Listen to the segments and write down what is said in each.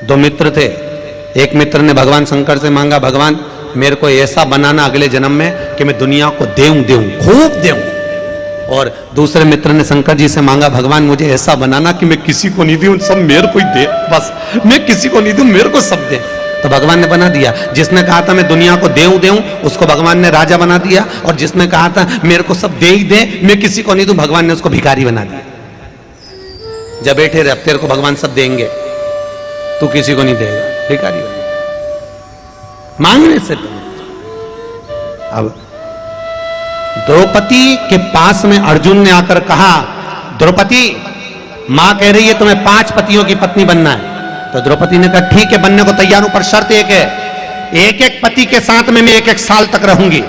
दो मित्र थे। एक मित्र ने भगवान शंकर से मांगा, भगवान मेरे को ऐसा बनाना अगले जन्म में कि मैं दुनिया को देऊं खूब देऊं। और दूसरे मित्र ने शंकर जी से मांगा, भगवान मुझे ऐसा बनाना कि मैं किसी को नहीं दूं, सब मेरे को ही दे, बस मैं किसी को नहीं दूं, मेरे को सब दे। तो भगवान ने बना दिया। जिसने कहा था मैं दुनिया को देऊं उसको भगवान ने राजा बना दिया, और जिसने कहा था मेरे को सब दे ही दे, मैं किसी को नहीं दूं, भगवान ने उसको भिखारी बना दिया। जब बैठे रहे, तेरे को भगवान सब देंगे, तू किसी को नहीं देगा, भिखारी बना मांगने से। अब द्रौपदी के पास में अर्जुन ने आकर कहा, द्रौपदी मां कह रही है तुम्हें 5 पतियों की पत्नी बनना है। तो द्रौपदी ने कहा ठीक है, बनने को तैयार हूं, पर शर्त एक है, एक पति के साथ में मैं 1 साल तक रहूंगी।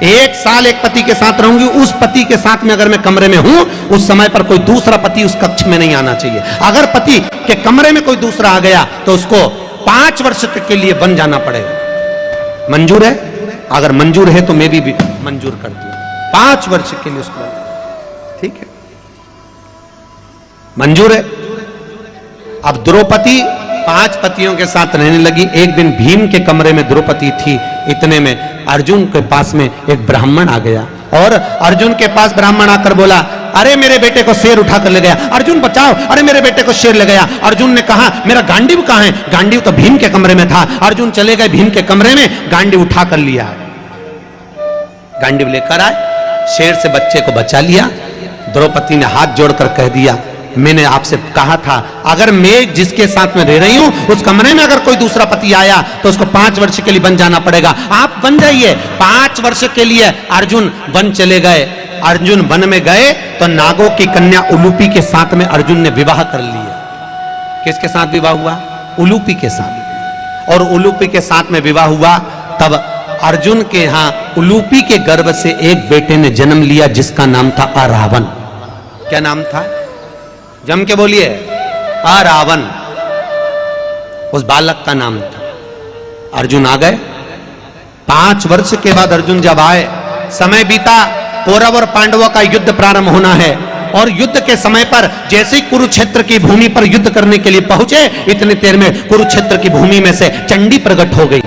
1 साल एक पति के साथ रहूंगी। उस पति के साथ में अगर मैं कमरे में हूं, उस समय पर कोई दूसरा पति उस कक्ष में नहीं आना चाहिए। अगर पति के कमरे में कोई दूसरा आ गया तो उसको 5 वर्ष तक के लिए बन जाना पड़ेगा। मंजूर है? अगर मंजूर है तो मैं भी मंजूर कर दूं, 5 वर्ष के लिए उसको, ठीक है, मंजूर है। अब द्रौपदी 5 पतियों के साथ रहने लगी। एक दिन भीम के कमरे में द्रौपदी थी, इतने में अर्जुन के पास में एक ब्राह्मण आ गया, और अर्जुन के पास ब्राह्मण आकर बोला, अरे मेरे बेटे को शेर उठा कर ले गया, अर्जुन बचाओ, अरे मेरे बेटे को शेर ले गया। अर्जुन ने कहा मेरा गांडीव कहां है? गांडीव तो भीम के कमरे में था। अर्जुन चले गए भीम के कमरे में, गांडीव उठा कर लिया, गांडीव लेकर आए, शेर से बच्चे को बचा लिया। द्रौपदी ने हाथ जोड़कर कह दिया, मैंने आपसे कहा था अगर मैं जिसके साथ में रह रही हूं उस कमरे में अगर कोई दूसरा पति आया तो उसको 5 वर्ष के लिए बन जाना पड़ेगा। आप बन जाइए। 5 वर्ष के लिए अर्जुन वन चले गए। अर्जुन वन में गए तो नागों की कन्या उलूपी के साथ में अर्जुन ने विवाह कर लिया। किसके साथ विवाह हुआ? उलूपी के साथ। और उलूपी के साथ में विवाह हुआ, तब अर्जुन के यहां उलूपी के गर्भ से एक बेटे ने जन्म लिया जिसका नाम था अरावन। क्या नाम था? जम के बोलिए, अरावन उस बालक का नाम था। अर्जुन आ गए। 5 वर्ष के बाद अर्जुन जब आए, समय बीता, कौरव और पांडवों का युद्ध प्रारंभ होना है, और युद्ध के समय पर जैसे ही कुरुक्षेत्र की भूमि पर युद्ध करने के लिए पहुंचे, इतनी देर में कुरुक्षेत्र की भूमि में से चंडी प्रकट हो गई।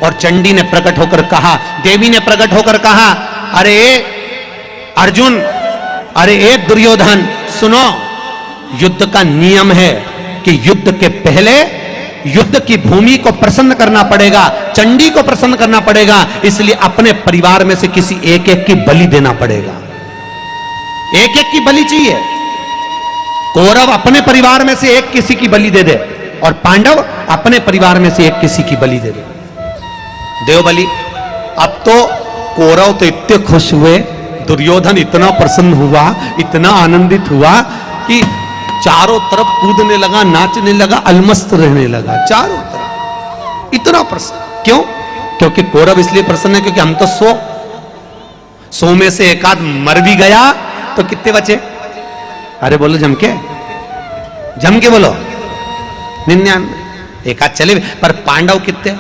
और चंडी ने प्रकट होकर कहा, देवी ने प्रकट होकर कहा, अरे अर्जुन, अरे दुर्योधन, सुनो, युद्ध का नियम है कि युद्ध के पहले युद्ध की भूमि को प्रसन्न करना पड़ेगा, चंडी को प्रसन्न करना पड़ेगा, इसलिए अपने परिवार में से किसी एक की बलि देना पड़ेगा। एक की बलि चाहिए। कौरव अपने परिवार में से एक किसी की बलि दे दे, और पांडव अपने परिवार में से एक किसी की बलि दे दे। देव बलि। अब तो कौरव तो इतने खुश हुए, दुर्योधन इतना प्रसन्न हुआ, इतना आनंदित हुआ कि चारों तरफ कूदने लगा, नाचने लगा, अलमस्त रहने लगा, चारों तरफ इतना प्रसन्न। क्यों? क्योंकि कौरव इसलिए प्रसन्न है क्योंकि हम तो 100 में से एक आध मर भी गया तो कितने बचे? अरे बोलो जम के बोलो, 99। एक आध चले, पर पांडव कितने?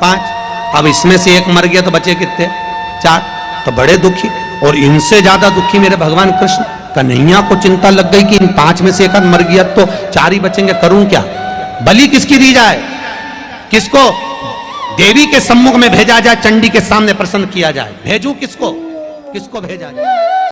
5। अब इसमें से एक मर गया तो बचे कितने? 4। तो बड़े दुखी, और इनसे ज्यादा दुखी मेरे भगवान कृष्ण। कन्हैया को चिंता लग गई कि इन 5 में से एक मर गया तो 4 ही बचेंगे, करूं क्या? बलि किसकी दी जाए? किसको देवी के सम्मुख में भेजा जाए, चंडी के सामने प्रसन्न किया जाए? भेजूं किसको? किसको भेजा जाए?